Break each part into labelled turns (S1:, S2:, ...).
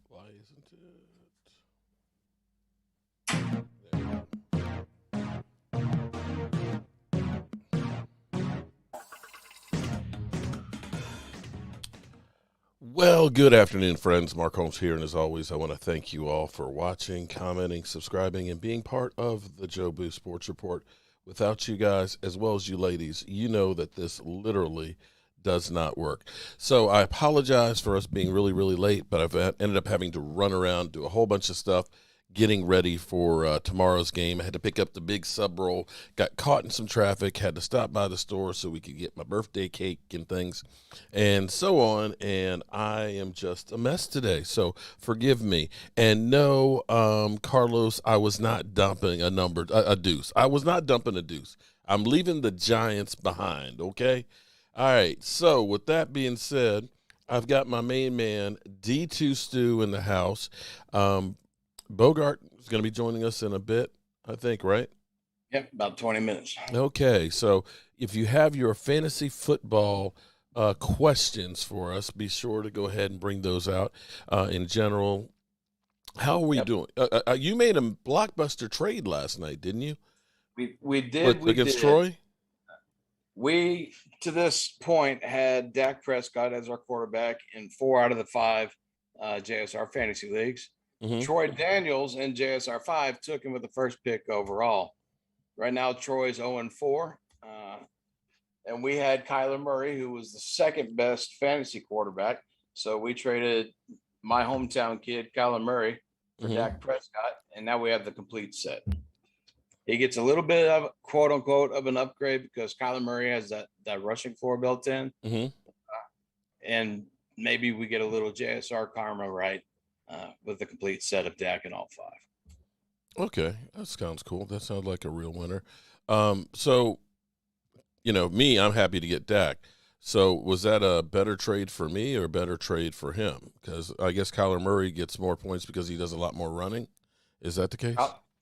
S1: Why isn't it? There we go. Well, good afternoon, friends. Mark Holmes here, and as always, I want to thank you all for watching, commenting, subscribing, and being part of the Jobu Sports Report. Without you guys, as well as you ladies, you know that this literally does not work. So I apologize for us being really, really late, but I've ended up having to run around, do a whole bunch of stuff, getting ready for tomorrow's game. I had to pick up the big sub roll, got caught in some traffic, had to stop by the store so we could get my birthday cake and things, and so on. And I am just a mess today, so forgive me. And no, Carlos, I was not dumping a deuce. I was not dumping a deuce. I'm leaving the Giants behind, okay? All right, so with that being said, I've got my main man, D2 Stew, in the house. Bogart is going to be joining us in a bit, I think, right?
S2: Yep, about 20 minutes.
S1: Okay, so if you have your fantasy football questions for us, be sure to go ahead and bring those out. In general, how are we
S2: Yep,
S1: doing? You made a blockbuster trade last night, didn't you?
S2: we did
S1: But
S2: we
S1: against
S2: did.
S1: Troy?
S2: We to this point had Dak Prescott as our quarterback in 4 out of the 5 JSR fantasy leagues.
S1: Mm-hmm.
S2: Troy Daniels in JSR 5 took him with the first pick overall. Right now, Troy's 0-4, and we had Kyler Murray, who was the second best fantasy quarterback. So we traded my hometown kid Kyler Murray for
S1: Mm-hmm.
S2: Dak Prescott, and now we have the complete set. He gets a little bit of quote unquote of an upgrade because Kyler Murray has that rushing floor built in,
S1: Mm-hmm.
S2: and maybe we get a little JSR karma right with the complete set of Dak and all 5.
S1: Okay, that sounds cool. That sounds like a real winner. So me, I'm happy to get Dak. So was that a better trade for me or a better trade for him? Because I guess Kyler Murray gets more points because he does a lot more running. Is that the case?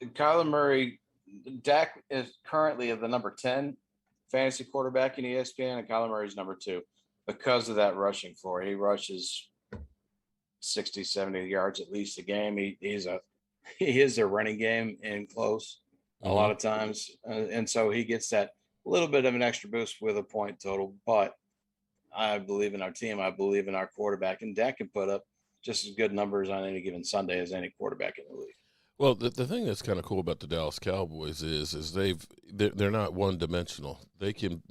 S2: Kyler Murray, Dak is currently the number 10 fantasy quarterback in ESPN, and Kyler Murray's number 2 because of that rushing floor. He rushes 60, 70 yards at least a game. He is a running game in close a
S1: Mm-hmm.
S2: lot of times, and so he gets that little bit of an extra boost with a point total. But I believe in our team. I believe in our quarterback, and Dak can put up just as good numbers on any given Sunday as any quarterback in the league.
S1: Well, the thing that's kind of cool about the Dallas Cowboys is they're not one dimensional. They can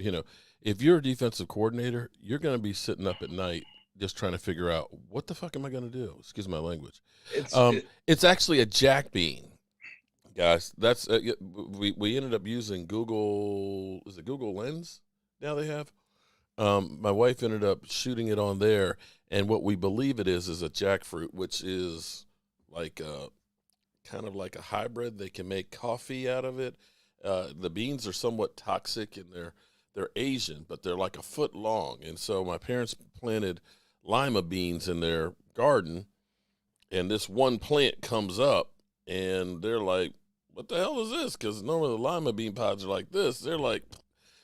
S1: if you're a defensive coordinator, you're going to be sitting up at night just trying to figure out what the fuck am I going to do. Excuse my language.
S2: It's it,
S1: It's actually a jack bean, guys. That's we ended up using Google. Is it Google Lens? Now they have. My wife ended up shooting it on there, and what we believe it is a jackfruit, which is like kind of like a hybrid. They can make coffee out of it. The beans are somewhat toxic, and they're Asian, but they're like a foot long. And so my parents planted lima beans in their garden, and this one plant comes up, and they're like, "What the hell is this?" Because normally the lima bean pods are like this. They're like,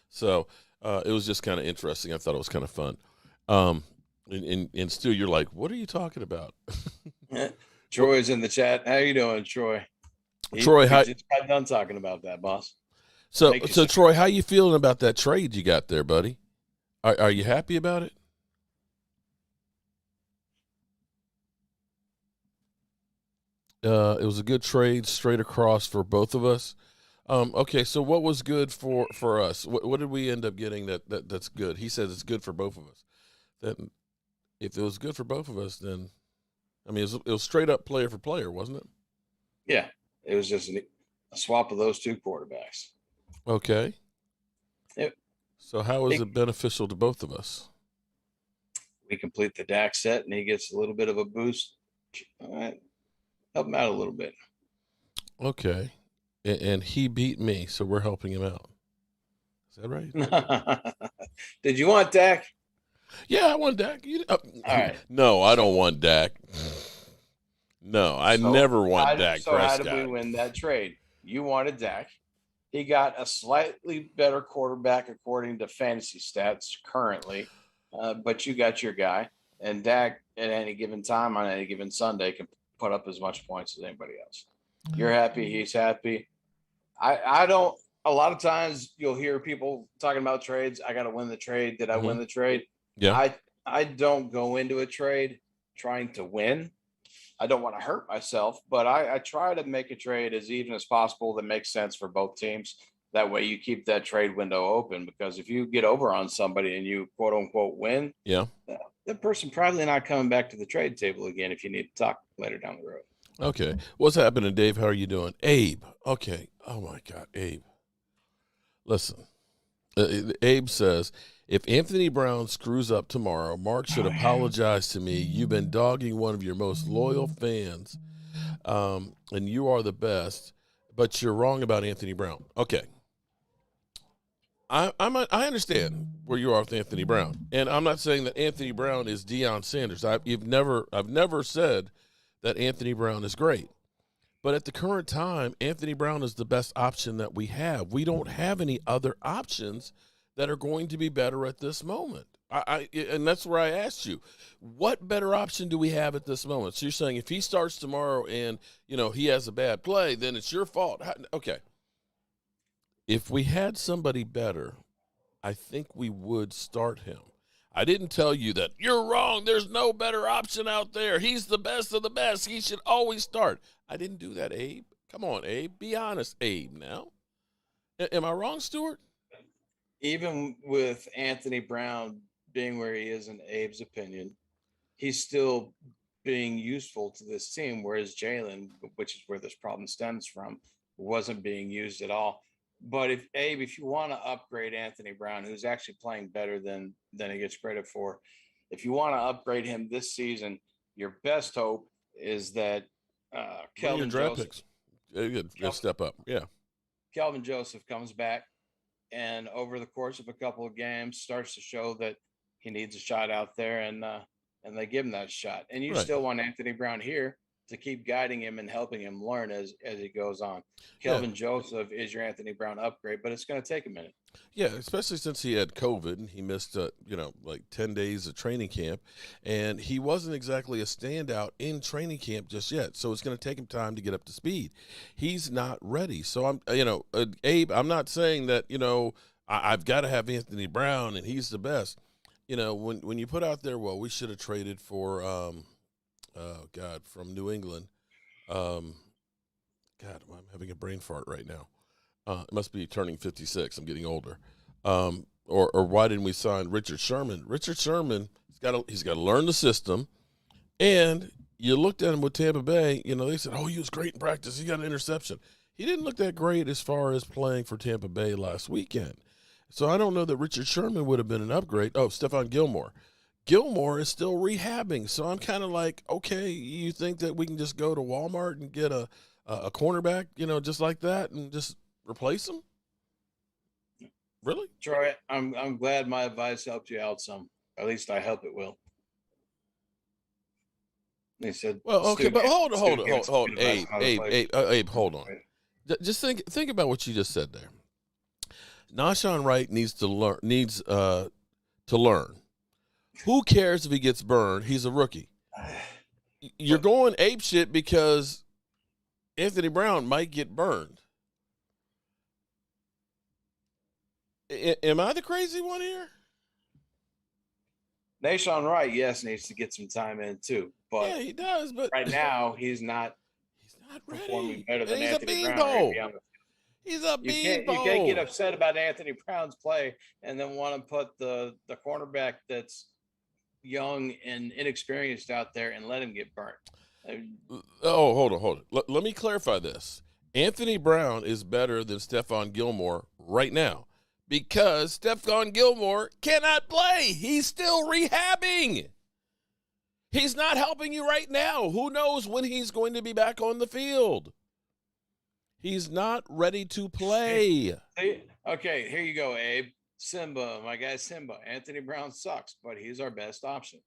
S1: so it was just kind of interesting. I thought it was kind of fun. Um, and Stu, you're like, "What are you talking about?" Well,
S2: Troy's in the chat. How you doing, Troy?
S1: Troy,
S2: We
S1: hi.
S2: just got done talking about that, boss.
S1: So,
S2: Make you
S1: so
S2: sound
S1: Troy, how you feeling about that trade you got there, buddy? Are you happy about it? It was a good trade straight across for both of us. Okay, so what was good for us? What did we end up getting that's good? He says it's good for both of us. That if it was good for both of us, then I mean it was straight up player for player, wasn't it?
S2: yeah. It was just a swap of those two quarterbacks.
S1: Okay,
S2: It,
S1: so how is
S2: it,
S1: it beneficial to both of us?
S2: we complete the DAX set, and he gets a little bit of a boost. All right, help him out a little bit.
S1: Okay, and he beat me, so we're helping him out. Is that right?
S2: Did you want Dak?
S1: Yeah, I want Dak.
S2: All right.
S1: No, I don't
S2: So
S1: want Dak. No, I
S2: so
S1: never want Dak
S2: how did we
S1: Prescott.
S2: win that trade? You wanted Dak. He got a slightly better quarterback according to fantasy stats currently, but you got your guy. And Dak at any given time on any given Sunday can put up as much points as anybody else. You're happy, he's happy. I don't. A lot of times you'll hear people talking about trades. I got to win the trade. Did I
S1: Hmm.
S2: win the trade?
S1: Yeah.
S2: I don't go into a trade trying to win. I don't want to hurt myself, but I try to make a trade as even as possible that makes sense for both teams. That way you keep that trade window open, because if you get over on somebody and you quote unquote win,
S1: Yeah.
S2: that person probably not coming back to the trade table again if you need to talk later down the road.
S1: Okay. What's happening, Dave? How are you doing? Abe. Okay. Oh, my God. Abe. Listen. Abe says, if Anthony Brown screws up tomorrow, Mark should apologize to me. You've been dogging one of your most loyal fans, and you are the best, but you're wrong about Anthony Brown. Okay. I understand where you are with Anthony Brown, and I'm not saying that Anthony Brown is Deion Sanders. I've never said that Anthony Brown is great. But at the current time, Anthony Brown is the best option that we have. We don't have any other options that are going to be better at this moment. And that's where I asked you, what better option do we have at this moment? So you're saying if he starts tomorrow and he has a bad play, then it's your fault. Okay, if we had somebody better, I think we would start him. I didn't tell you that you're wrong. There's no better option out there. He's the best of the best. He should always start. I didn't do that, Abe. Come on, Abe. Be honest, Abe, now. Am I wrong, Stuart?
S2: Even with Anthony Brown being where he is in Abe's opinion, he's still being useful to this team, whereas Jalen, which is where this problem stems from, wasn't being used at all. But if Abe, if you want to upgrade Anthony Brown, who's actually playing better than he gets credit for, if you want to upgrade him this season, your best hope is that
S1: Bring your
S2: Kelvin
S1: draft
S2: Joseph,
S1: picks. Good step up. Yeah.
S2: Kelvin Joseph comes back and over the course of a couple of games starts to show that he needs a shot out there, and they give him that shot. And you
S1: Right.
S2: still want Anthony Brown here to keep guiding him and helping him learn as he goes on.
S1: Yeah.
S2: Kelvin Joseph is your Anthony Brown upgrade, but it's going to take a minute.
S1: Yeah, especially since he had COVID and he missed, like 10 days of training camp, and he wasn't exactly a standout in training camp just yet. So it's going to take him time to get up to speed. He's not ready. So Abe, I'm not saying that, I've got to have Anthony Brown and he's the best. When you put out there, well, we should have traded for, from New England. God, I'm having a brain fart right now. It must be turning 56. I'm getting older. Or why didn't we sign Richard Sherman? Richard Sherman, he's got to learn the system. And you looked at him with Tampa Bay, they said, oh, he was great in practice. He got an interception. He didn't look that great as far as playing for Tampa Bay last weekend. So I don't know that Richard Sherman would have been an upgrade. Oh, Stephon Gilmore. Gilmore is still rehabbing. So I'm kind of like, okay, you think that we can just go to Walmart and get a cornerback, just like that and just replace him? Really?
S2: Troy, I'm glad my advice helped you out some. At least I hope it will. He said,
S1: well, okay, but hold on, Abe, hold on.
S2: Right.
S1: Just think about what you just said there. Nahshon Wright needs to learn. Who cares if he gets burned? He's a rookie. You're going ape shit because Anthony Brown might get burned. Am I the crazy one here?
S2: Nahshon Wright, yes, needs to get some time in too. But
S1: yeah, he does. But
S2: right now, he's not performing
S1: ready.
S2: better than
S1: He's
S2: Anthony
S1: a
S2: Brown.
S1: beanpole. He's a beanpole.
S2: You can't get upset about Anthony Brown's play and then want to put the cornerback that's young and inexperienced out there and let him get burnt.
S1: Oh, hold on. Let me clarify this. Anthony Brown is better than Stephon Gilmore right now because Stephon Gilmore cannot play. He's still rehabbing. He's not helping you right now. Who knows when he's going to be back on the field? He's not ready to play.
S2: Okay, here you go, Abe. Simba, my guy Simba. Anthony Brown sucks, but he's our best option.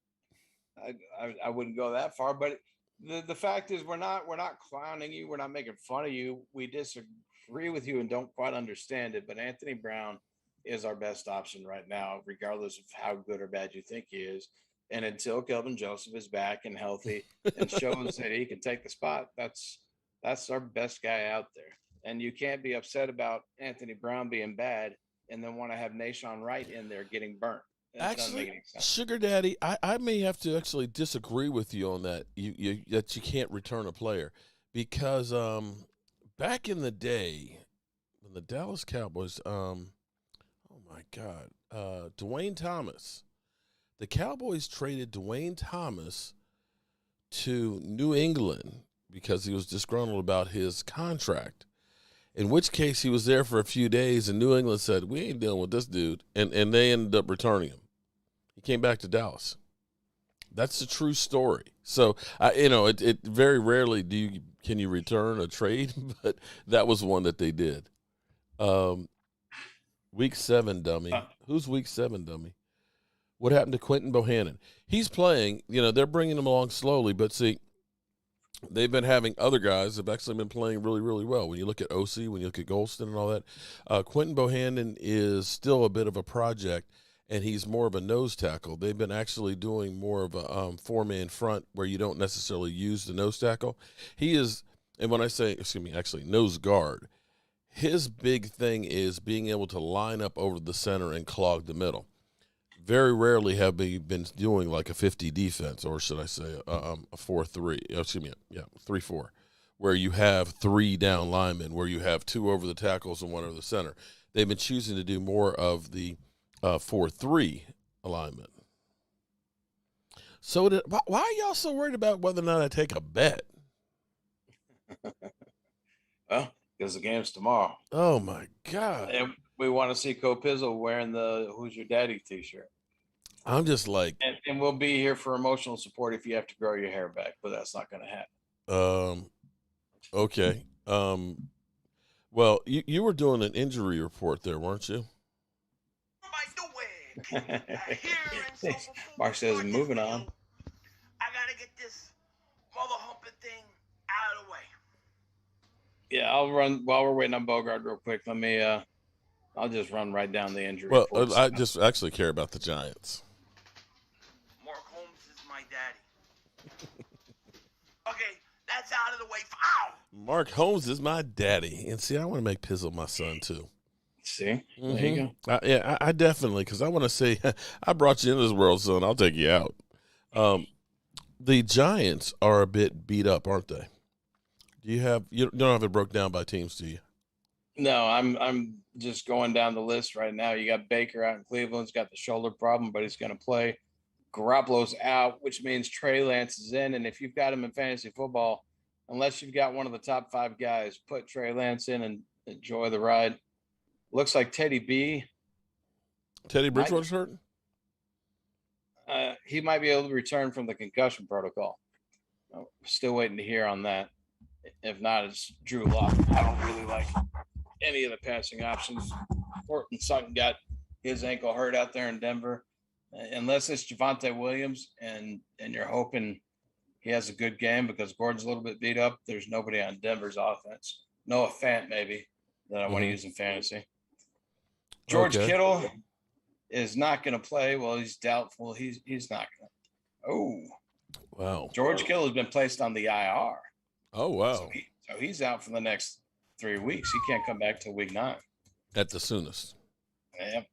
S2: I wouldn't go that far, but the fact is we're not clowning you, we're not making fun of you. We disagree with you and don't quite understand it, but Anthony Brown is our best option right now, regardless of how good or bad you think he is. And until Kelvin Joseph is back and healthy and shows that he can take the spot, that's our best guy out there. And you can't be upset about Anthony Brown being bad and then want to have Nashawn Wright in there getting burnt. That doesn't make
S1: Actually,
S2: any sense.
S1: Sugar Daddy, I may have to actually disagree with you on that. That you can't return a player because back in the day when the Dallas Cowboys, oh my God, Dwayne Thomas, the Cowboys traded Dwayne Thomas to New England because he was disgruntled about his contract. In which case, he was there for a few days, and New England said, "We ain't dealing with this dude," and they ended up returning him. He came back to Dallas. That's the true story. So, it very rarely can you return a trade, but that was one that they did. Week 7, dummy. Who's week 7, dummy? What happened to Quentin Bohannon? He's playing. They're bringing him along slowly, but see, they've been having other guys that have actually been playing really, really well. When you look at OC, when you look at Golston and all that, Quentin Bohannon is still a bit of a project, and he's more of a nose tackle. They've been actually doing more of a four-man front where you don't necessarily use the nose tackle. He is, and when I say, actually nose guard, his big thing is being able to line up over the center and clog the middle. Very rarely have they been doing like a 50 defense, or should I say a 4-3, 3-4, where you have 3 down linemen, where you have 2 over the tackles and 1 over the center. They've been choosing to do more of the 4-3 alignment. So why are y'all so worried about whether or not I take a bet?
S2: Well, because the game's tomorrow.
S1: Oh, my God.
S2: And we want to see Copizzle wearing the Who's Your Daddy t-shirt.
S1: I'm just like.
S2: And we'll be here for emotional support if you have to grow your hair back, but that's not going to happen.
S1: Okay. Well, you were doing an injury report there, weren't you?
S2: Mark says, moving on.
S3: I gotta get this mother humping thing out of the way.
S2: Yeah, I'll run while we're waiting on Bogart real quick. I'll just run right down the injury.
S1: Well, I just actually care about the Giants.
S3: Mark Holmes is my daddy. Okay, that's out of the way. Ow!
S1: Mark Holmes is my daddy. And see, I want to make Pizzle my son, too.
S2: See? There you go.
S1: I definitely, because I want to say, I brought you into this world, son. I'll take you out. The Giants are a bit beat up, aren't they? You don't have it broke down by teams, do you?
S2: No, I'm just going down the list right now. You got Baker out in Cleveland. He's got the shoulder problem, but he's going to play. Garoppolo's out, which means Trey Lance is in. And if you've got him in fantasy football, unless you've got one of the top 5 guys, put Trey Lance in and enjoy the ride. Looks like Teddy
S1: Bridgewater's hurt?
S2: He might be able to return from the concussion protocol. Still waiting to hear on that. If not, it's Drew Lock. I don't really like any of the passing options. Courtland Sutton got his ankle hurt out there in Denver. Unless it's Javonte Williams and you're hoping he has a good game because Gordon's a little bit beat up, there's nobody on Denver's offense. Noah Fant maybe that I want to use in fantasy. George Kittle is not going to play. Well, he's doubtful. He's not going to. Oh,
S1: wow.
S2: George Kittle has been placed on the IR.
S1: Oh, wow.
S2: So he's out for the next 3 weeks. He can't come back till week 9.
S1: At the soonest.
S2: Yep.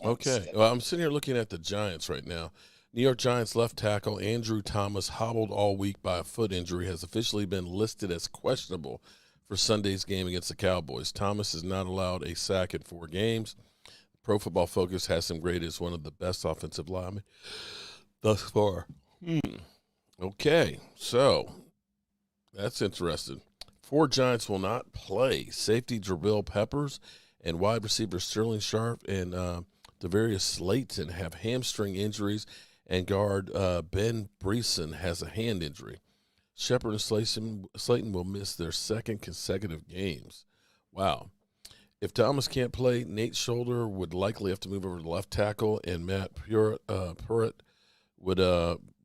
S1: Okay. Well, I'm sitting here looking at the Giants right now. New York Giants left tackle Andrew Thomas, hobbled all week by a foot injury, has officially been listed as questionable for Sunday's game against the Cowboys. Thomas is not allowed a sack in 4 games. Pro Football Focus has him graded as one of the best offensive linemen thus far. Okay, so that's interesting. 4 Giants will not play. Safety Jabril Peppers and wide receiver Sterling Sharp and Devarius Slayton have hamstring injuries, and guard Ben Breeson has a hand injury. Shepard and Slayton will miss their 2nd consecutive games. Wow. If Thomas can't play, Nate Solder would likely have to move over to left tackle, and Matt Pruitt would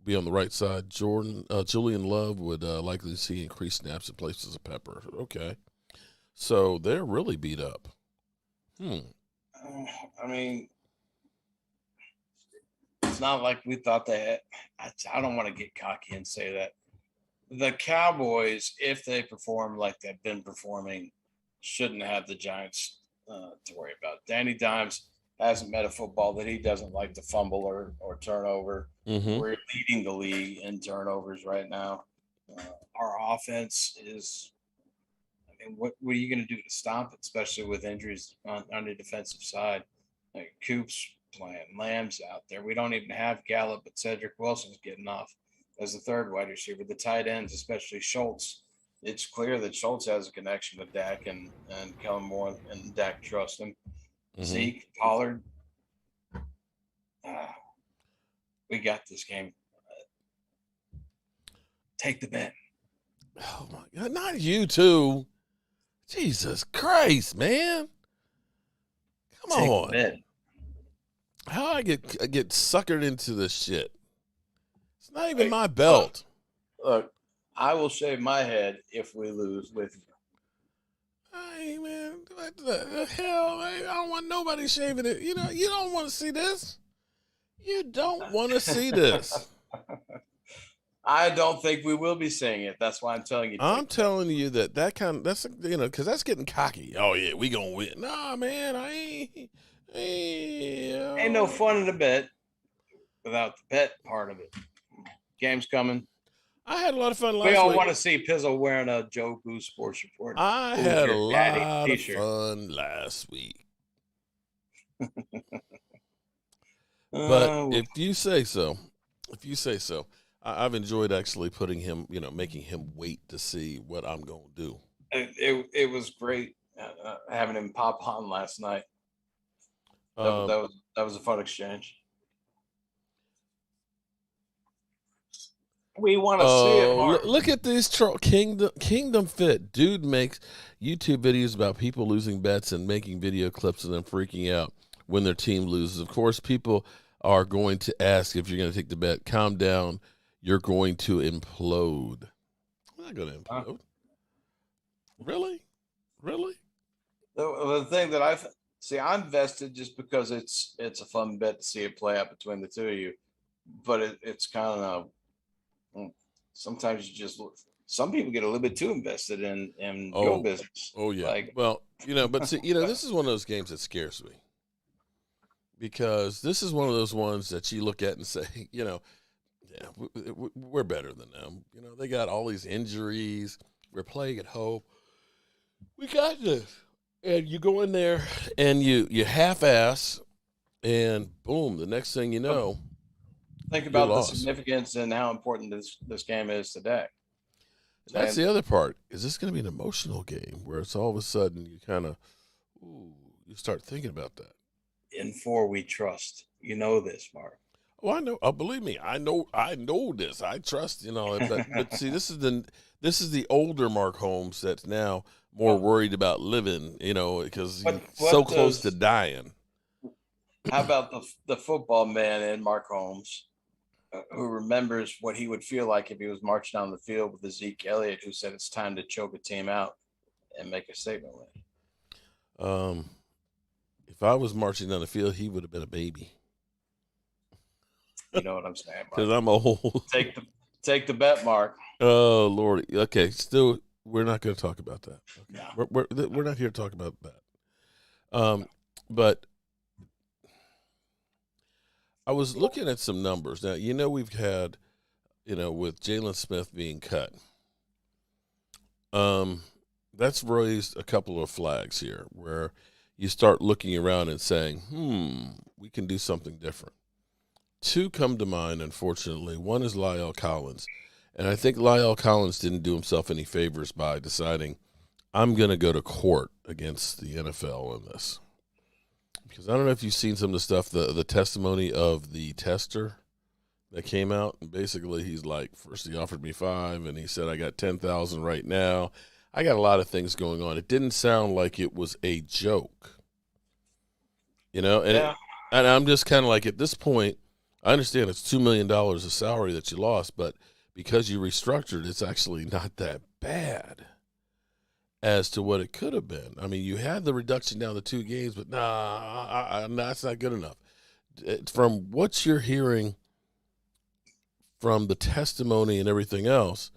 S1: be on the right side. Julian Love would likely see increased snaps in places of Pepper. Okay. So they're really beat up.
S2: I mean, it's not like we thought they had. I don't want to get cocky and say that. The Cowboys, if they perform like they've been performing, shouldn't have the Giants to worry about. Danny Dimes hasn't met a football that he doesn't like to fumble or turnover.
S1: Mm-hmm.
S2: We're leading the league in turnovers right now. Our offense is. I mean, what are you going to do to stop it, especially with injuries on the defensive side? Like Coop's playing, Lamb's out there. We don't even have Gallup, but Cedric Wilson's getting off as the third wide receiver. The tight ends, especially Schultz, it's clear that Schultz has a connection with Dak and Kellen Moore, and Dak trusts him.
S1: Mm-hmm.
S2: Zeke, Pollard, we got this game. Take the bet.
S1: Oh my God, not you too. Jesus Christ, man! Come
S2: Take
S1: on.
S2: the bet.
S1: How I get suckered into this shit? It's not even my belt.
S2: Look, I will shave my head if we lose with you.
S1: Hey man, what the hell? I don't want nobody shaving it. You know, you don't want to see this. You don't want to see this.
S2: I don't think we will be saying it. That's why I'm telling you.
S1: I'm telling you that's because that's getting cocky. Oh yeah, we gonna win. Nah, man,
S2: Ain't no fun in the bet without the bet part of it. Game's coming.
S1: I had a lot of fun last week.
S2: We all want to see Pizzle wearing a Jobu Sports Report.
S1: I had a lot of fun last week. But if you say so, I've enjoyed actually putting him, making him wait to see what I'm going to do.
S2: It was great having him pop on last night. That was a fun exchange. We want to see it, Mark.
S1: Look at these Kingdom Fit. Dude makes YouTube videos about people losing bets and making video clips of them freaking out when their team loses. Of course, people are going to ask if you're going to take the bet. Calm down. You're going to implode. I'm not going to implode. Really?
S2: The thing that I'm vested just because it's a fun bet to see it play out between the two of you. But it's kind of sometimes some people get a little bit too invested in your business.
S1: Oh yeah. But see, this is one of those games that scares me. Because this is one of those ones that you look at and say, we're better than them. They got all these injuries. We're playing at home. We got this. And you go in there and you half-ass, and boom, the next thing you know,
S2: think about the significance and how important this game is today.
S1: That's the other part. Is this going to be an emotional game where it's all of a sudden you kind of, you start thinking about that?
S2: In 4 we trust. You know this, Mark.
S1: Oh, I know. Oh, believe me, I know this. I trust. But see, this is the older Mark Holmes that's now more worried about living. Because he's so close to dying.
S2: How about the football man in Mark Holmes, who remembers what he would feel like if he was marching down the field with Zeke Elliott, who said it's time to choke a team out and make a statement with it.
S1: If I was marching down the field, he would have been a baby.
S2: You know what I'm saying, Mark?
S1: Because I'm old.
S2: Take the bet, Mark.
S1: Oh Lord. Okay. Still, we're not going to talk about that. Okay.
S2: No.
S1: We're not here to talk about that. But I was looking at some numbers. Now, we've had, with Jalen Smith being cut. That's raised a couple of flags here where you start looking around and saying, we can do something different. 2 come to mind, unfortunately. One is La'el Collins. And I think La'el Collins didn't do himself any favors by deciding, I'm going to go to court against the NFL in this. Because I don't know if you've seen some of the stuff, the testimony of the tester that came out. And basically, he's like, first he offered me 5, and he said, I got 10,000 right now. I got a lot of things going on. It didn't sound like it was a joke. And I'm just kind of like, at this point, I understand it's $2 million of salary that you lost, but because you restructured, it's actually not that bad as to what it could have been. I mean, you had the reduction down to 2 games, but that's not good enough. from what you're hearing from the testimony and everything else,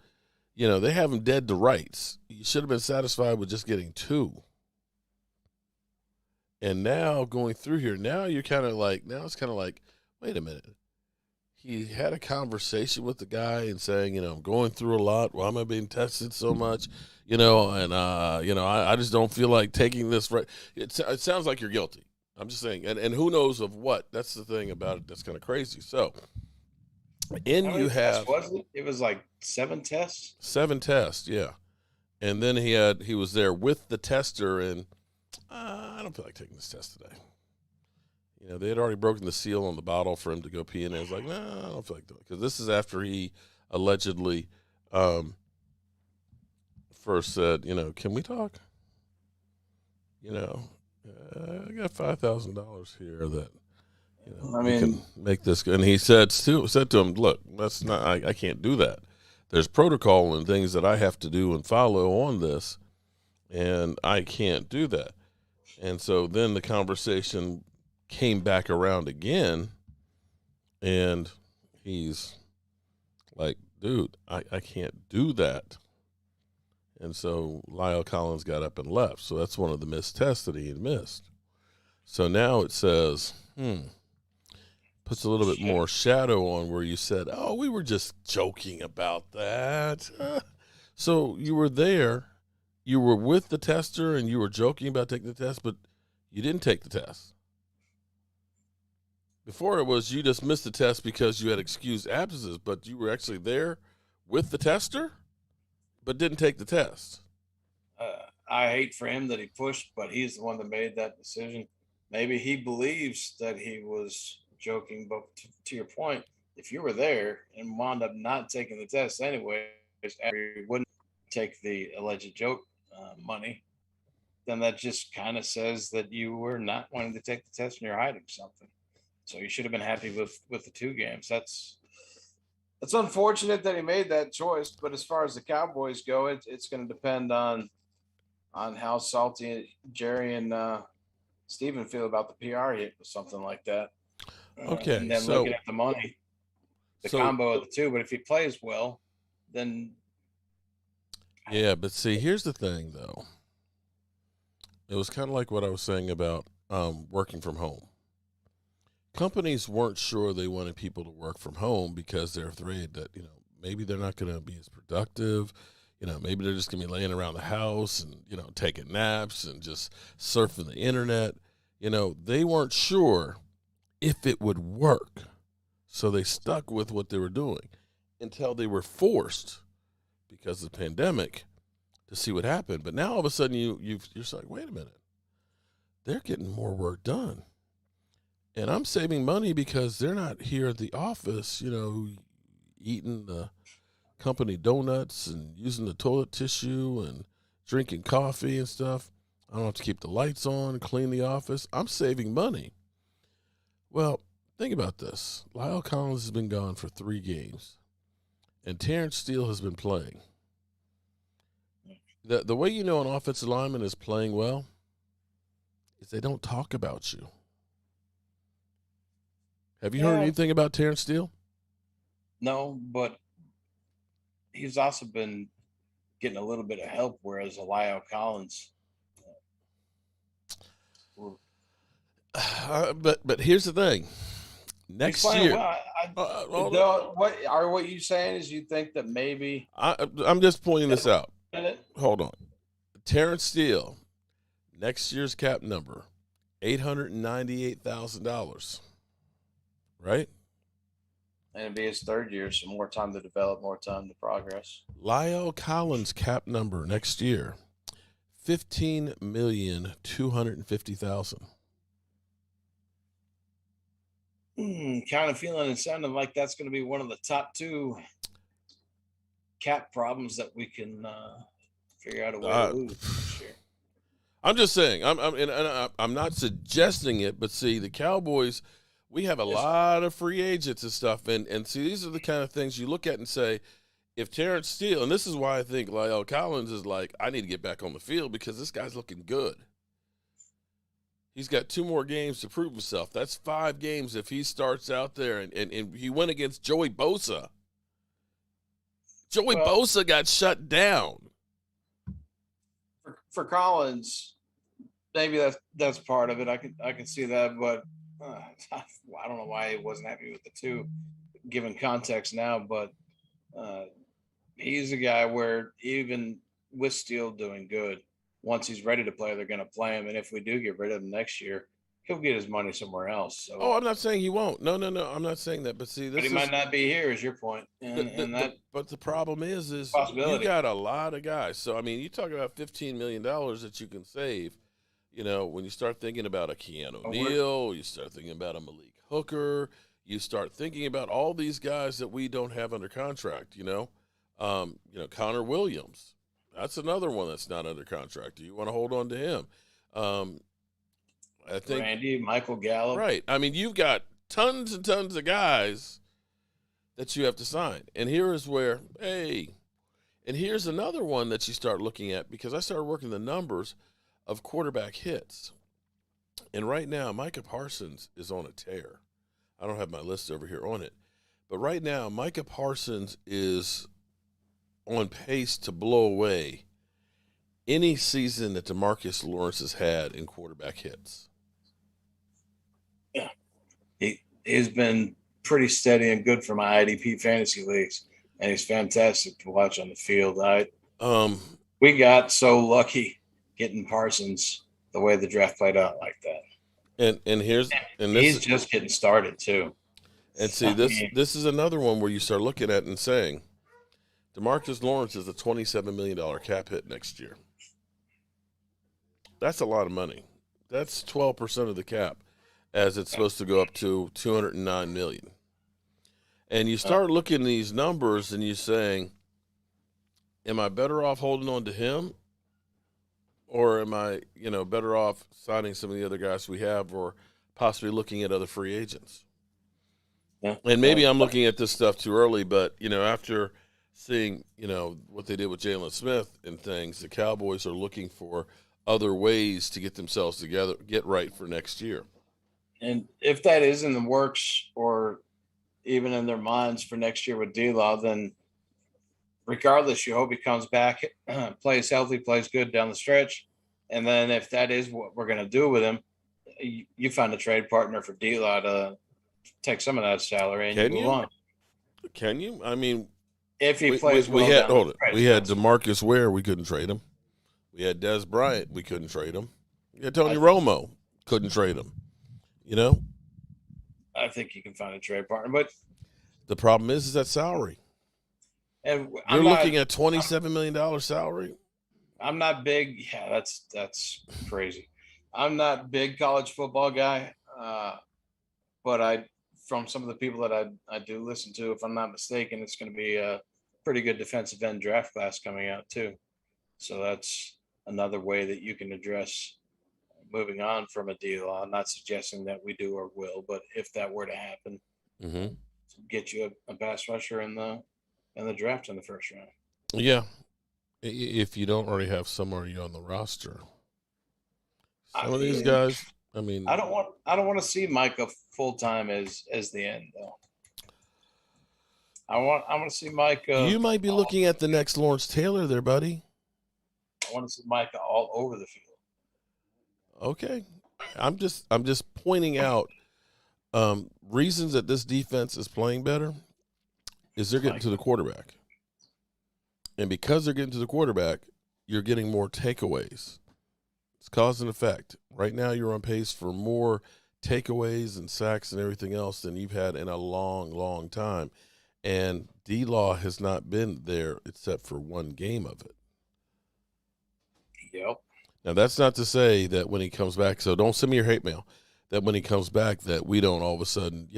S1: they have him dead to rights. You should have been satisfied with just getting 2. And now going through here, now it's kind of like, wait a minute. He had a conversation with the guy and saying, I'm going through a lot. Why am I being tested so much? I just don't feel like taking this. It sounds like you're guilty. I'm just saying. And who knows of what? That's the thing about it that's kind of crazy. So,
S2: How many tests was it? It was like 7 tests?
S1: 7 tests, yeah. And then he was there with the tester, and I don't feel like taking this test today. They had already broken the seal on the bottle for him to go pee in. I was like, no, I don't feel like doing it. Because this is after he allegedly first said, can we talk? I got $5,000 here that, we can make this. And he said to him, look, that's not, I can't do that. There's protocol and things that I have to do and follow on this, and I can't do that. And so then the conversation came back around again, and he's like, dude, I can't do that. And so Lyle Collins got up and left. So that's one of the missed tests that he had missed. So now it says, puts a little bit more shadow on where you said, oh, we were just joking about that. So you were there, you were with the tester, and you were joking about taking the test, but you didn't take the test. Before it was you just missed the test because you had excused absences, but you were actually there with the tester, but didn't take the test.
S2: I hate for him that he pushed, but he's the one that made that decision. Maybe he believes that he was joking, but to your point, if you were there and wound up not taking the test anyway, after you wouldn't take the alleged joke money, then that just kind of says that you were not wanting to take the test and you're hiding something. So you should have been happy with the 2 games. It's unfortunate that he made that choice, but as far as the Cowboys go, it's going to depend on how salty Jerry and Steven feel about the PR hit with something like that.
S1: Okay,
S2: and then looking at the money, the combo of the 2. But if he plays well, then
S1: yeah. But see, here's the thing, though. It was kind of like what I was saying about working from home. Companies weren't sure they wanted people to work from home because they're afraid that, maybe they're not going to be as productive. Maybe they're just going to be laying around the house and, taking naps and just surfing the internet. They weren't sure if it would work. So they stuck with what they were doing until they were forced, because of the pandemic, to see what happened. But now all of a sudden you're just like, wait a minute, they're getting more work done. And I'm saving money because they're not here at the office, eating the company donuts and using the toilet tissue and drinking coffee and stuff. I don't have to keep the lights on, clean the office. I'm saving money. Well, think about this. Lyle Collins has been gone for 3 games, and Terrence Steele has been playing. The way an offensive lineman is playing well is they don't talk about you. Have you heard anything about Terrence Steele?
S2: No, but he's also been getting a little bit of help, whereas Lyle Collins.
S1: But here's the thing. Next year,
S2: what you saying is you think that maybe
S1: I'm just pointing this out. Hold on. Terrence Steele, next year's cap number, $898,000. Right?
S2: And it'd be his 3rd year, so more time to develop, more time to progress.
S1: Lyle Collins' cap number next year, $15,250,000.
S2: Kind of feeling and sounding like that's going to be one of the top 2 cap problems that we can figure out a way to lose this year.
S1: I'm just saying. I'm not suggesting it, but see, the Cowboys, we have a lot of free agents and stuff, and see, these are the kind of things you look at and say, if Terrence Steele, and this is why I think Lyle Collins is like, I need to get back on the field because this guy's looking good. He's got 2 more games to prove himself. That's 5 games if he starts out there and he went against Joey Bosa. Joey Bosa got shut down.
S2: For Collins, maybe that's part of it. I can see that, but I don't know why he wasn't happy with the 2, given context now. But he's a guy where even with Steele doing good, once he's ready to play, they're going to play him. And if we do get rid of him next year, he'll get his money somewhere else. So,
S1: I'm not saying he won't. No, I'm not saying that. But see,
S2: but he might not be here, is your point.
S1: But the problem is you got a lot of guys. So I mean, you talk about $15 million that you can save. You know, when you start thinking about a Keanu Neal, you start thinking about a Malik Hooker, you start thinking about all these guys that we don't have under contract. Connor Williams. That's another one that's not under contract. Do you want to hold on to him? I think
S2: Randy, Michael Gallup.
S1: Right. I mean, you've got tons and tons of guys that you have to sign. And here's another one that you start looking at, because I started working the numbers of quarterback hits. And right now, Micah Parsons is on a tear. I don't have my list over here on it. But right now, Micah Parsons is on pace to blow away any season that DeMarcus Lawrence has had in quarterback hits.
S2: Yeah. He's been pretty steady and good for my IDP fantasy leagues, and he's fantastic to watch on the field. We got so lucky getting Parsons the way the draft played out like that.
S1: He's
S2: just getting started too.
S1: And see, this is another one where you start looking at it and saying, DeMarcus Lawrence is a $27 million cap hit next year. That's a lot of money. That's 12% of the cap, as it's supposed to go up to $209 million. And you start looking at these numbers and you're saying, am I better off holding on to him, or am I, better off signing some of the other guys we have, or possibly looking at other free agents?
S2: Yeah.
S1: And maybe I'm looking at this stuff too early, but, after seeing, what they did with Jalen Smith and things, the Cowboys are looking for other ways to get themselves together, get right for next year.
S2: And if that is in the works or even in their minds for next year with D-Law, then regardless, you hope he comes back, plays healthy, plays good down the stretch. And then if that is what we're going to do with him, you find a trade partner for D-Law to take some of that salary and move on.
S1: Can you? I mean,
S2: if he plays
S1: we had DeMarcus Ware, we couldn't trade him. We had Des Bryant, we couldn't trade him. We had Tony Romo, couldn't trade him.
S2: I think you can find a trade partner, but
S1: the problem is that salary.
S2: And
S1: you're looking at $27 million salary.
S2: I'm not big. Yeah, that's crazy. I'm not big college football guy, but from some of the people that I do listen to, if I'm not mistaken, it's going to be a pretty good defensive end draft class coming out too. So that's another way that you can address moving on from a deal. I'm not suggesting that we do or will, but if that were to happen, get you a pass rusher in the draft in the first round.
S1: Yeah, if you don't already have somebody on the roster, some of these guys. I mean,
S2: I don't want to see Micah full time as the end though. I want to see Micah.
S1: You might be looking at the next Lawrence Taylor there, buddy.
S2: I want to see Micah all over the field.
S1: Okay, I'm just pointing out reasons that this defense is playing better is they're getting to the quarterback, and because they're getting to the quarterback, you're getting more takeaways. It's cause and effect. Right now, you're on pace for more takeaways and sacks and everything else than you've had in a long, long time, and D-Law has not been there except for one game of it.
S2: Yep.
S1: Now, that's not to say that when he comes back, so don't send me your hate mail, that when he comes back that we don't all of a sudden,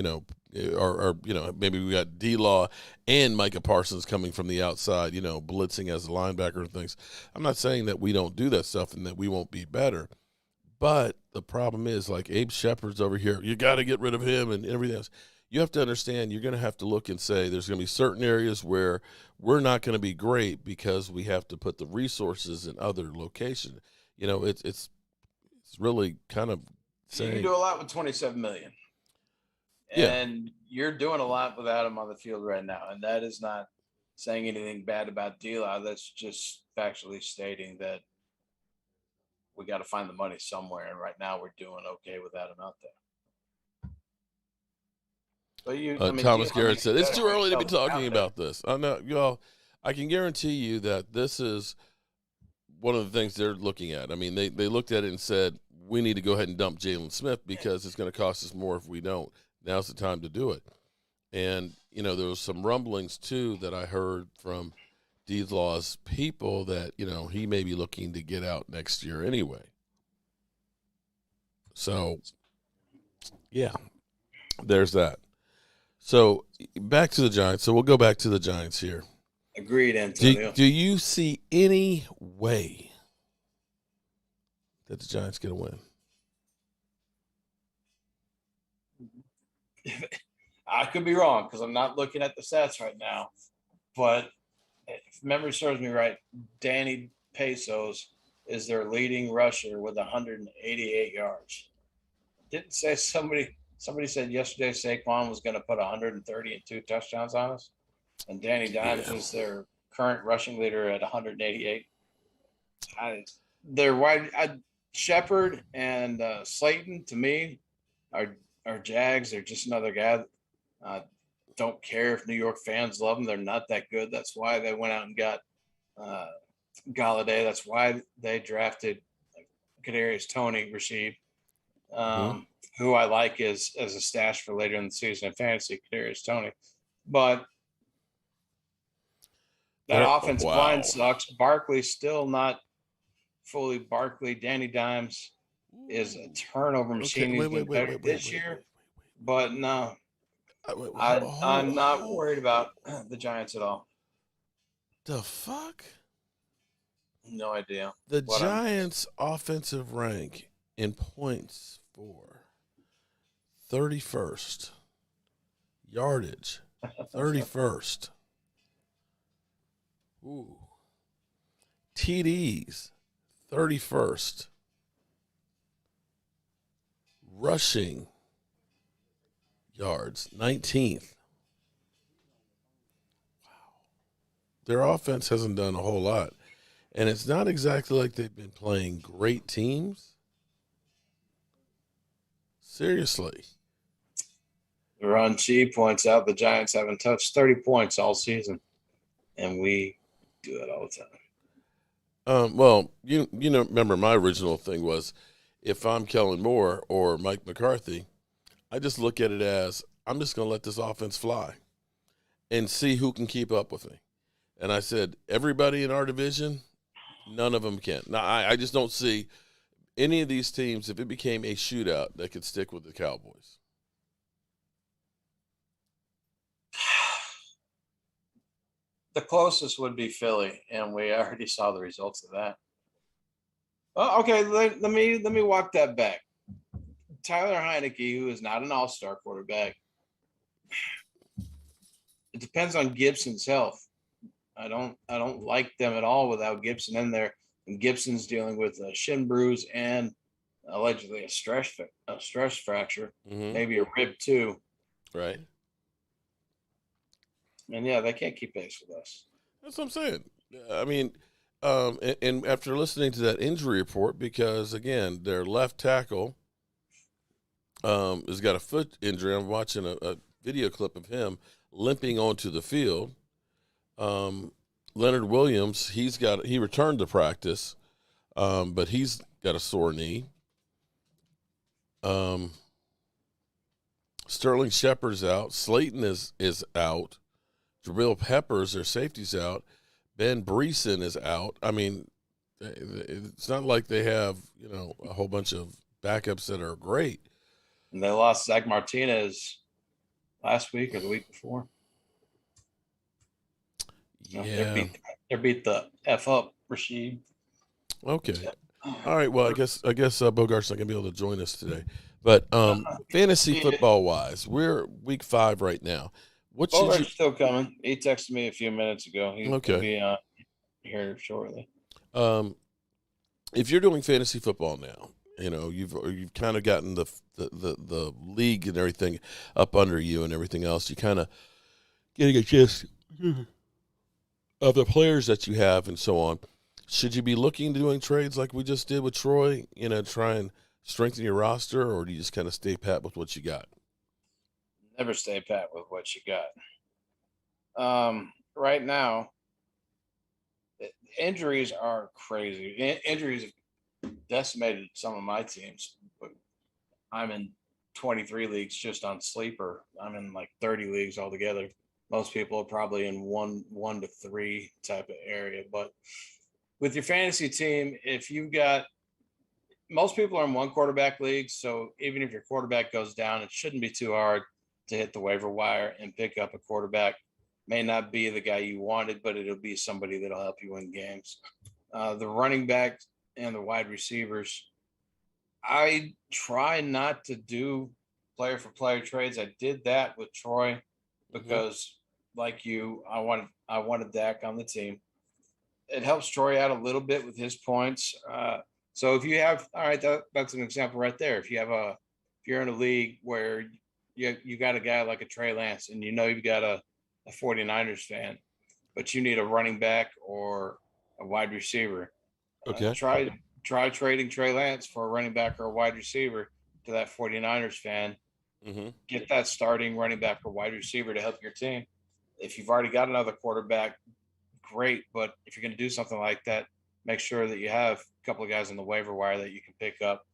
S1: or maybe we got D-Law and Micah Parsons coming from the outside, blitzing as a linebacker and things. I'm not saying that we don't do that stuff and that we won't be better. But the problem is, like Abe Shepard's over here, you got to get rid of him and everything else. You have to understand you're going to have to look and say there's going to be certain areas where we're not going to be great because we have to put the resources in other locations. It's really kind of
S2: You can do a lot with 27 million. And you're doing a lot without him on the field right now. And that is not saying anything bad about D-Law. That's just factually stating that we got to find the money somewhere. And right now we're doing okay without him out there. But
S1: Thomas Garrett said, it's too early to be talking about this. I know, y'all, I can guarantee you that this is one of the things they're looking at. I mean, they looked at it and said, we need to go ahead and dump Jalen Smith because it's going to cost us more if we don't. Now's the time to do it. And, you know, there was some rumblings, too, that I heard from D-Law's people that, you know, he may be looking to get out next year anyway. So, yeah, there's that. So, back to the Giants. So, we'll go back to the Giants here.
S2: Agreed, Antonio.
S1: Do you see any way that the Giants get a win?
S2: I could be wrong because I'm not looking at the stats right now. But if memory serves me right, Danny Pesos is their leading rusher with 188 yards. Didn't say somebody said yesterday Saquon was going to put 130 and 2 touchdowns on us, and Danny Dimes is their current rushing leader at 188. They're wide. Shepard and Slayton to me are Jags. They're just another guy. Don't care if New York fans love them. They're not that good. That's why they went out and got Galladay. That's why they drafted Kadarius Toney, Rashid, who I like as a stash for later in the season in fantasy, Kadarius Toney. But that offensive line sucks. Barkley's still not fully Barkley. Danny Dimes is a turnover machine. He's been better this year. But no, I'm not worried about the Giants at all.
S1: The fuck?
S2: No idea.
S1: The Giants' offensive rank in points for 31st. Yardage, 31st. Ooh. TDs, 31st. Rushing yards, 19th. Wow. Their offense hasn't done a whole lot. And it's not exactly like they've been playing great teams. Seriously.
S2: Ron Chi points out the Giants haven't touched 30 points all season. And we do it all the time.
S1: Well, you know, remember my original thing was if I'm Kellen Moore or Mike McCarthy, I just look at it as I'm just going to let this offense fly and see who can keep up with me. And I said, everybody in our division, none of them can. Now, I just don't see any of these teams, if it became a shootout, that could stick with the Cowboys.
S2: The closest would be Philly, and we already saw the results of that. Oh, okay, let me walk that back. Tyler Heinecke, who is not an all-star quarterback, it depends on Gibson's health. I don't like them at all without Gibson in there. And Gibson's dealing with a shin bruise and allegedly a stress fracture, maybe a rib too.
S1: Right.
S2: And yeah, they can't keep pace with us.
S1: That's what I'm saying. I mean, and after listening to that injury report, because again, their left tackle has got a foot injury. I'm watching a video clip of him limping onto the field. Leonard Williams, he returned to practice, but he's got a sore knee. Sterling Shepard's out. Slayton is out. Jabril Peppers, their safety's out. Ben Breeson is out. I mean, it's not like they have, you know, a whole bunch of backups that are great.
S2: And they lost Zach Martinez last week or the week before.
S1: Yeah.
S2: They beat the F up, Rashid.
S1: Okay. All right. Well, I guess Bogart's not going to be able to join us today. But fantasy football-wise, we're week 5 right now.
S2: Bogart's still coming. He texted me a few minutes ago. He'll be here shortly.
S1: If you're doing fantasy football now You know, you've kind of gotten the league and everything up under you and everything else. You kind of getting a gist of the players that you have and so on. Should you be looking to doing trades like we just did with Troy? You know, try and strengthen your roster, or do you just kind of stay pat with what you got?
S2: Never stay pat with what you got. Right now, injuries are crazy. Injuries have decimated some of my teams, but I'm in 23 leagues just on sleeper. I'm in like 30 leagues altogether. Most people are probably in one to three type of area. But with your fantasy team, if you've got most people are in one quarterback league, so even if your quarterback goes down, it shouldn't be too hard to hit the waiver wire and pick up a quarterback. May not be the guy you wanted, but it'll be somebody that'll help you win games. The running backs and the wide receivers, I try not to do player for player trades. I did that with Troy because, like you, I wanted Dak on the team. It helps Troy out a little bit with his points. So if you have, all right, that's an example right there. If you're in a league where you got a guy like a Trey Lance and you know you've got a 49ers fan, but you need a running back or a wide receiver,
S1: Okay.
S2: try trading Trey Lance for a running back or a wide receiver to that 49ers fan.
S1: Mm-hmm.
S2: Get that starting running back or wide receiver to help your team. If you've already got another quarterback, great. But if you're going to do something like that, make sure that you have a couple of guys on the waiver wire that you can pick up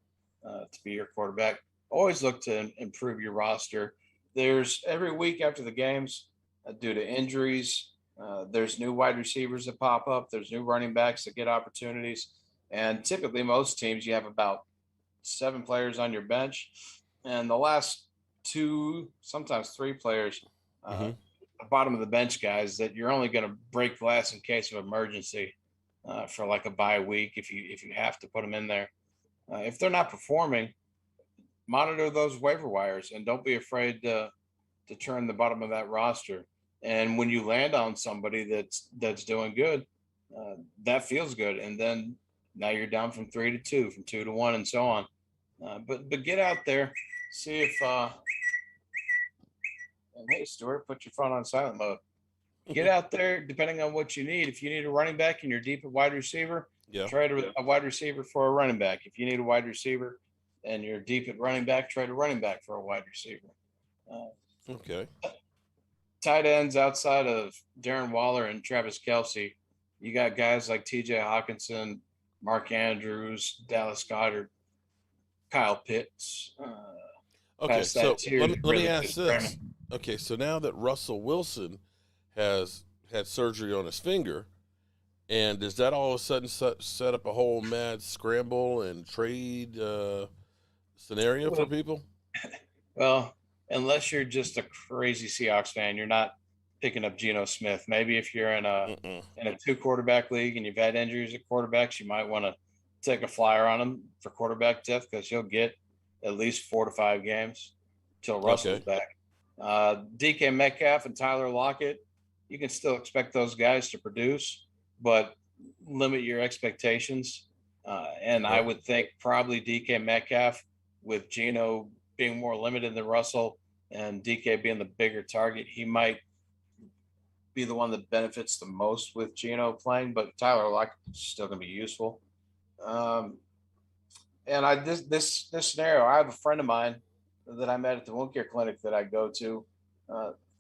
S2: to be your quarterback. Always look to improve your roster. There's every week after the games, due to injuries, there's new wide receivers that pop up. There's new running backs that get opportunities. And typically, most teams, you have about 7 players on your bench. And the last 2, sometimes 3 players, the bottom of the bench guys that you're only going to break glass in case of emergency for like a bye week if you have to put them in there. If they're not performing, monitor those waiver wires and don't be afraid to turn the bottom of that roster. And when you land on somebody that's doing good, that feels good. And then now you're down from 3 to 2, from 2 to 1, and so on. But get out there, see if. And hey, Stuart, put your phone on silent mode. Get out there, depending on what you need. If you need a running back and you're deep at wide receiver, trade a wide receiver for a running back. If you need a wide receiver and you're deep at running back, trade a running back for a wide receiver.
S1: Okay.
S2: Tight ends outside of Darren Waller and Travis Kelce, you got guys like T.J. Hawkinson, Mark Andrews, Dallas Goedert, Kyle Pitts.
S1: Okay, so let me
S2: really
S1: ask this. Okay, so now that Russell Wilson has had surgery on his finger, and does that all of a sudden set up a whole mad scramble and trade scenario for people?
S2: Well, unless you're just a crazy Seahawks fan, you're not picking up Geno Smith. Maybe if you're in a 2 quarterback league and you've had injuries at quarterbacks, you might want to take a flyer on him for quarterback depth because he'll get at least 4 to 5 games till Russell's back. DK Metcalf and Tyler Lockett, you can still expect those guys to produce, but limit your expectations. And I would think probably DK Metcalf, with Geno being more limited than Russell and DK being the bigger target, he might be the one that benefits the most with Geno playing, but Tyler Lockett is still going to be useful. And this scenario, I have a friend of mine that I met at the wound care clinic that I go to,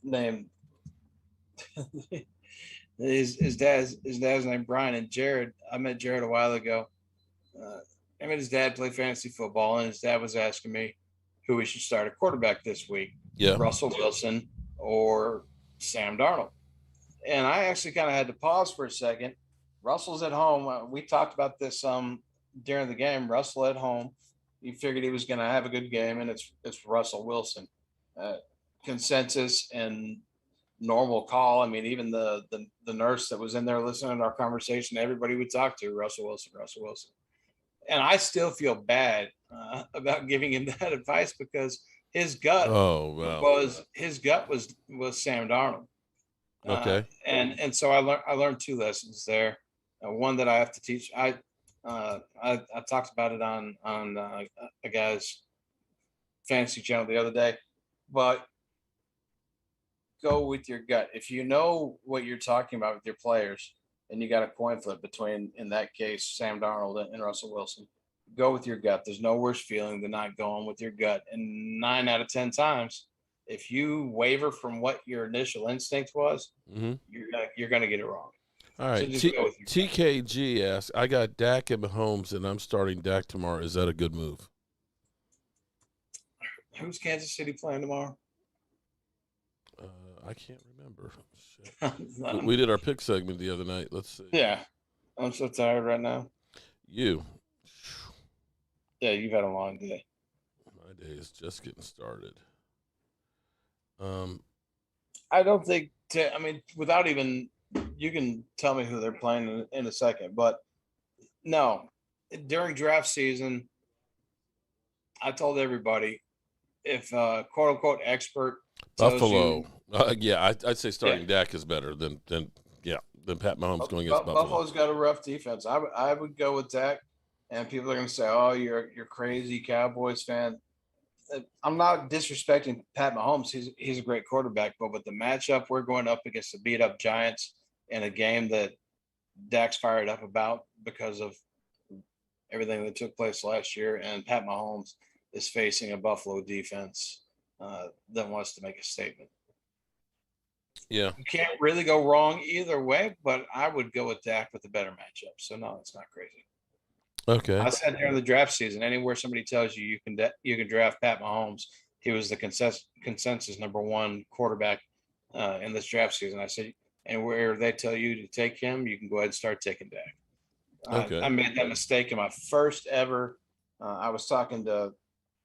S2: named his dad's named Brian, and Jared. I met Jared a while ago. I met his dad play fantasy football, and his dad was asking me who we should start at quarterback this week.
S1: Yeah.
S2: Russell Wilson or Sam Darnold. And I actually kind of had to pause for a second. Russell's at home. We talked about this during the game. Russell at home. You figured he was going to have a good game, and it's Russell Wilson. Consensus and normal call. I mean, even the nurse that was in there listening to our conversation, everybody we talked to, Russell Wilson. And I still feel bad about giving him that advice because his gut was Sam Darnold.
S1: Okay.
S2: And so I learned 2 lessons there. One that I have to teach. I talked about it on a guy's fantasy channel the other day, but go with your gut. If you know what you're talking about with your players, and you got a coin flip between, in that case, Sam Darnold and Russell Wilson, go with your gut. There's no worse feeling than not going with your gut. And 9 out of 10 times, if you waver from what your initial instinct was,
S1: Mm-hmm.
S2: you're gonna get it wrong.
S1: All
S2: So
S1: right.
S2: just go with your gut.
S1: TKG asks, I got Dak and Mahomes, and I'm starting Dak tomorrow. Is that a good move?
S2: Who's Kansas City playing tomorrow?
S1: I can't remember. We did our pick segment the other night. Let's see.
S2: Yeah, I'm so tired right now.
S1: You.
S2: Yeah, you've had a long day.
S1: My day is just getting started.
S2: I don't think. I mean, without even, you can tell me who they're playing in a second, but no, during draft season, I told everybody, if quote unquote expert tells
S1: Buffalo.
S2: you,
S1: Yeah, I'd say starting Dak is better than Pat Mahomes going against Buffalo.
S2: Buffalo's got a rough defense. I would go with Dak, and people are going to say, "Oh, you're crazy Cowboys fan." I'm not disrespecting Pat Mahomes. He's a great quarterback, but with the matchup we're going up against the beat up Giants in a game that Dak's fired up about because of everything that took place last year, and Pat Mahomes is facing a Buffalo defense that wants to make a statement.
S1: Yeah,
S2: You can't really go wrong either way, but I would go with Dak with a better matchup. So no, it's not crazy.
S1: okay.
S2: I said during the draft season, anywhere somebody tells you you can draft Pat Mahomes, he was the consensus number one quarterback in this draft season. I said, and where they tell you to take him, you can go ahead and start taking Dak.
S1: Okay.
S2: I made that mistake in my first ever. I was talking to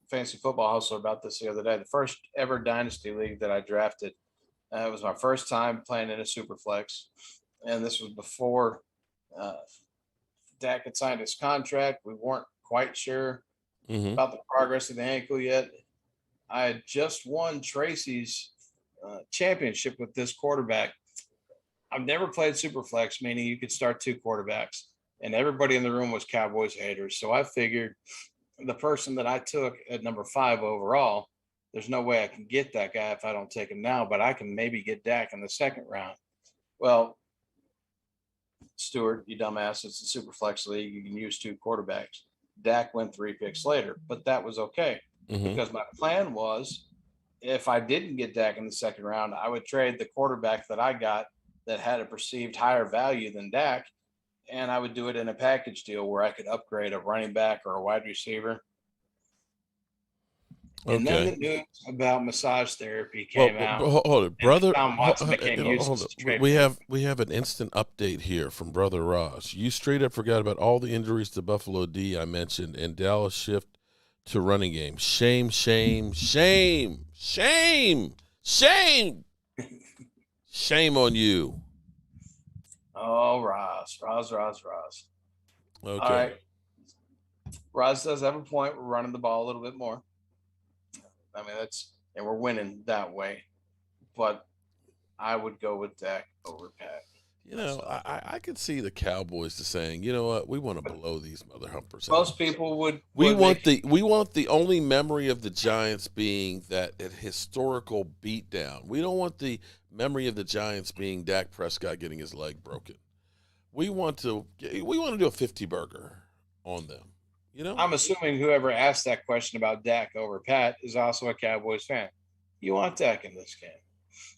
S2: Fantasy Football Hustler about this the other day. The first ever dynasty league that I drafted. It was my first time playing in a super flex, and this was before Dak had signed his contract. We weren't quite sure
S1: Mm-hmm.
S2: about the progress of the ankle yet. I had just won Tracy's championship with this quarterback. I've never played Superflex, meaning you could start two quarterbacks, and everybody in the room was Cowboys haters. So I figured the person that I took at number 5 overall, there's no way I can get that guy if I don't take him now, but I can maybe get Dak in the second round. Well, Stewart, you dumbass, it's a Superflex league. You can use two quarterbacks. Dak went 3 picks later, but that was okay because my plan was if I didn't get Dak in the second round, I would trade the quarterback that I got that had a perceived higher value than Dak, and I would do it in a package deal where I could upgrade a running back or a wide receiver. And then the news about massage therapy came out.
S1: Hold it, brother.
S2: Hold it.
S1: We have an instant update here from Brother Ross. You straight up forgot about all the injuries to Buffalo D I mentioned and Dallas shift to running game. Shame, shame, shame, shame, shame, shame on you.
S2: Oh, Roz.
S1: Okay.
S2: All right. Roz does have a point. We're running the ball a little bit more. I mean, and we're winning that way. But I would go with Dak over Pat.
S1: You know, I could see the Cowboys just saying, you know what, we want to blow these mother humpers.
S2: Most people would.
S1: We want the only memory of the Giants being that historical beatdown. We don't want the memory of the Giants being Dak Prescott getting his leg broken. We want to do a 50 burger on them. You know,
S2: I'm assuming whoever asked that question about Dak over Pat is also a Cowboys fan. You want Dak in this game.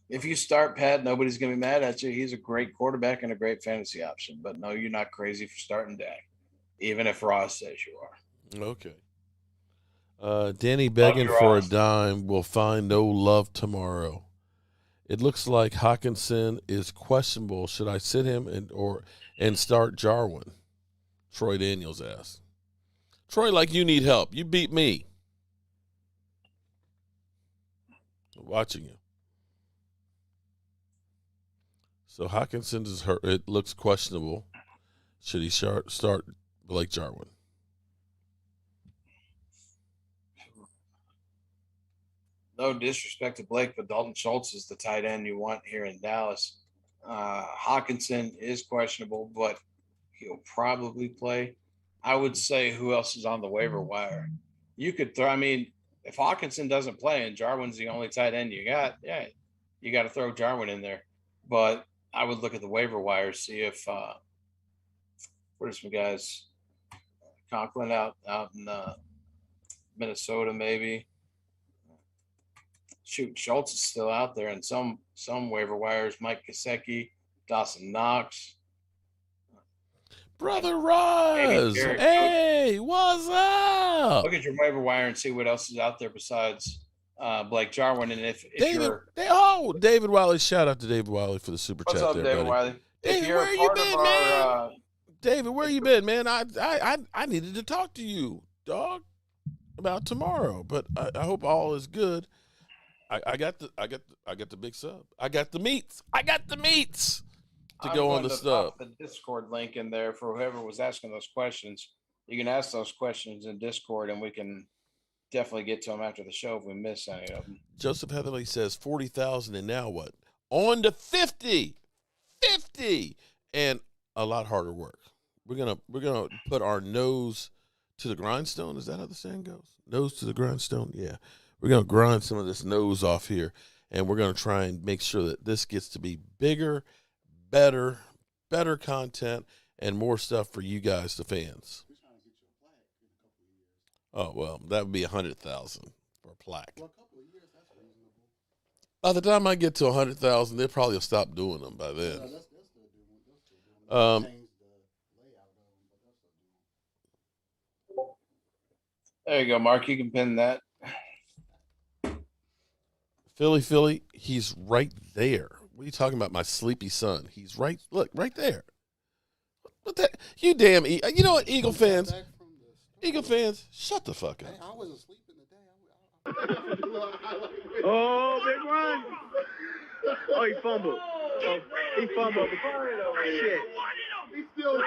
S2: If you start Pat, nobody's going to be mad at you. He's a great quarterback and a great fantasy option. But no, you're not crazy for starting Dak, even if Ross says you are.
S1: Okay. Danny begging for a dime will find no love tomorrow. It looks like Hawkinson is questionable. Should I sit him and start Jarwin? Troy Daniels asked. Troy, like you need help. You beat me. I'm watching you. So Hawkinson is hurt. It looks questionable. Should he start Blake Jarwin?
S2: No disrespect to Blake, but Dalton Schultz is the tight end you want here in Dallas. Hawkinson is questionable, but he'll probably play. I would say who else is on the waiver wire? You could throw. I mean, if Hawkinson doesn't play and Jarwin's the only tight end you got, yeah, you got to throw Jarwin in there. But I would look at the waiver wire, see if what are some guys? Conklin out in Minnesota, maybe. Shoot, Schultz is still out there, and some waiver wires. Mike Gesicki, Dawson Knox,
S1: Brother
S2: maybe
S1: Roz,
S2: Jared Cook.
S1: hey, what's up?
S2: Look at your waiver wire and see what else is out there besides Blake Jarwin. And if
S1: David Wiley, shout out to David Wiley for the super
S2: what's
S1: chat
S2: up,
S1: there,
S2: David
S1: buddy.
S2: Wiley?
S1: David,
S2: If you're
S1: where
S2: a
S1: you
S2: part
S1: been,
S2: of our,
S1: man? David, where you been, man? I needed to talk to you, dog, about tomorrow, but I hope all is good. I got the big sub. I got the meats. To go on the sub.
S2: The Discord link in there for whoever was asking those questions. You can ask those questions in Discord, and we can definitely get to them after the show if we miss any of them.
S1: Joseph Heatherly says 40,000, and now what? On to 50, and a lot harder work. We're gonna put our nose to the grindstone. Is that how the saying goes? Nose to the grindstone. Yeah, we're gonna grind some of this nose off here, and we're gonna try and make sure that this gets to be bigger, better content, and more stuff for you guys, the fans. Oh well, that would be 100,000 for a plaque. Well, a couple of years, that's reasonable. By the time I get to 100,000, they probably will stop doing them by then.
S2: There you go, Mark. You can pin that.
S1: Philly, he's right there. What are you talking about, my sleepy son? He's right. Look, right there. What that? You damn. You know what, Eagle fans? Shut the fuck up.
S4: I was asleep in the day.
S5: Oh, big run. Oh, he fumbled. Oh, he fumbled. Shit.
S4: He's still.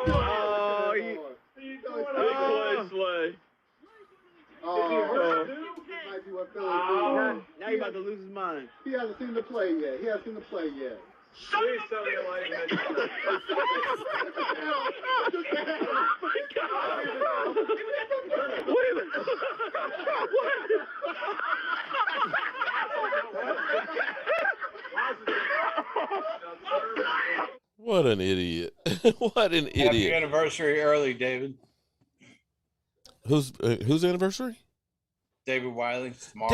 S5: Oh, he slay.
S4: Oh, might be what Philly
S5: now he about to lose his mind.
S4: He hasn't seen the play yet.
S5: Please tell me why you mentioned that. Wait a minute.
S1: What an idiot. What an idiot.
S2: Happy anniversary early, David.
S1: Whose anniversary?
S2: David Wiley. Tomorrow.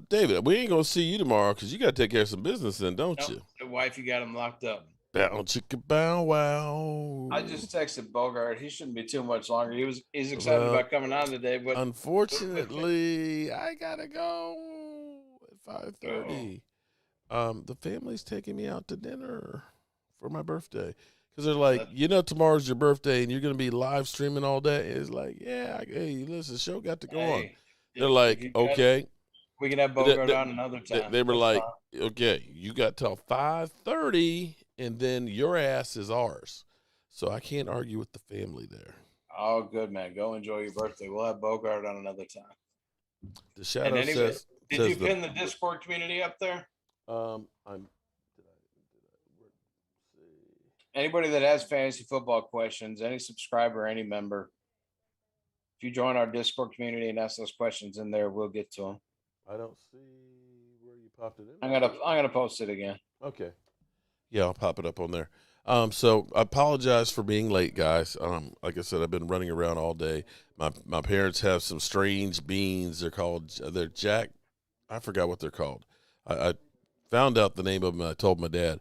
S1: David, we ain't going to see you tomorrow because you got to take care of some business then, don't you?
S2: The wife, you got him locked up.
S1: Bow, chicka, bow, wow.
S2: I just texted Bogart. He shouldn't be too much longer. He's excited about coming on today. But
S1: unfortunately, I got to go at 5:30. The family's taking me out to dinner for my birthday. Because they're like, tomorrow's your birthday and you're going to be live streaming all day. It's like, hey, listen, the show got to go on. They're like, okay.
S2: We can have Bogart on another time.
S1: They were like, okay, you got till 5:30 and then your ass is ours. So I can't argue with the family there.
S2: Oh, good, man. Go enjoy your birthday. We'll have Bogart on another time.
S1: The shadow says.
S2: Did you pin the Discord community up there? Anybody that has fantasy football questions, any subscriber, any member, if you join our Discord community and ask those questions in there, we'll get to them.
S1: I don't see where you popped it in.
S2: I'm gonna post it again.
S1: Okay. Yeah, I'll pop it up on there. So I apologize for being late, guys. Like I said, I've been running around all day. My parents have some strange beans. They're Jack. I forgot what they're called. I found out the name of them. And I told my dad.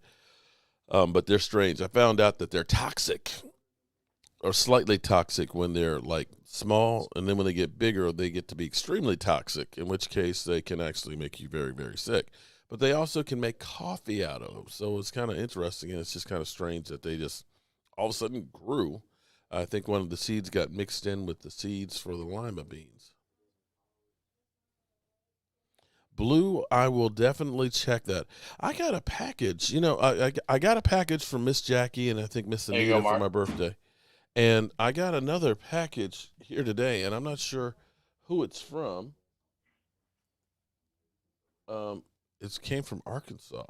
S1: But they're strange. I found out that they're toxic or slightly toxic when they're like small. And then when they get bigger, they get to be extremely toxic, in which case they can actually make you very, very sick. But they also can make coffee out of them. So it's kind of interesting. And it's just kind of strange that they just all of a sudden grew. I think one of the seeds got mixed in with the seeds for the lima beans. Blue, I will definitely check that. I got a package. I got a package from Miss Jackie and I think Miss Anita for my birthday. And I got another package here today, and I'm not sure who it's from. It came from Arkansas.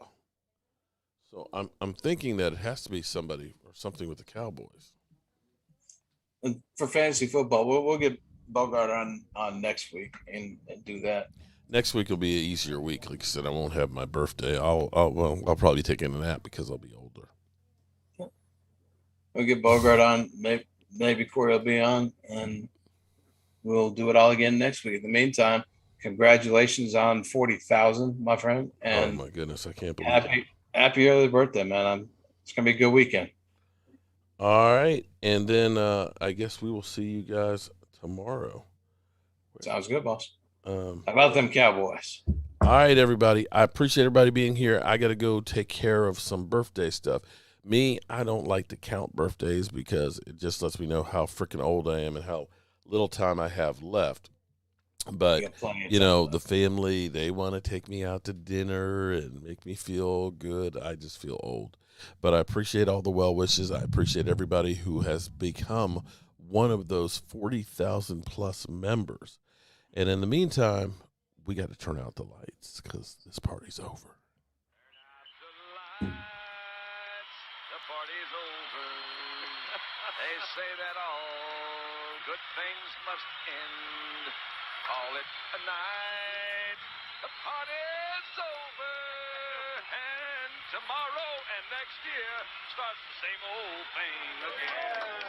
S1: So I'm thinking that it has to be somebody or something with the Cowboys.
S2: for fantasy football, we'll get Bogart on next week and do that.
S1: Next week will be an easier week. Like I said, I won't have my birthday. I'll probably be taking a nap because I'll be older.
S2: We'll get Bogart on. Maybe Corey will be on, and we'll do it all again next week. In the meantime, congratulations on 40,000, my friend. And
S1: oh my goodness, I can't believe it.
S2: Happy early birthday, man. It's gonna be a good weekend.
S1: All right, and then I guess we will see you guys tomorrow.
S2: Sounds good, boss.
S1: How
S2: about them Cowboys?
S1: All right, everybody. I appreciate everybody being here. I got to go take care of some birthday stuff. Me, I don't like to count birthdays because it just lets me know how freaking old I am and how little time I have left. But, the family, they want to take me out to dinner and make me feel good. I just feel old. But I appreciate all the well wishes. I appreciate everybody who has become one of those 40,000 plus members. And in the meantime, we got to turn out the lights because this party's over.
S6: The party's over. They say that all good things must end. Call it a night. The party's over. And tomorrow and next year starts the same old thing again.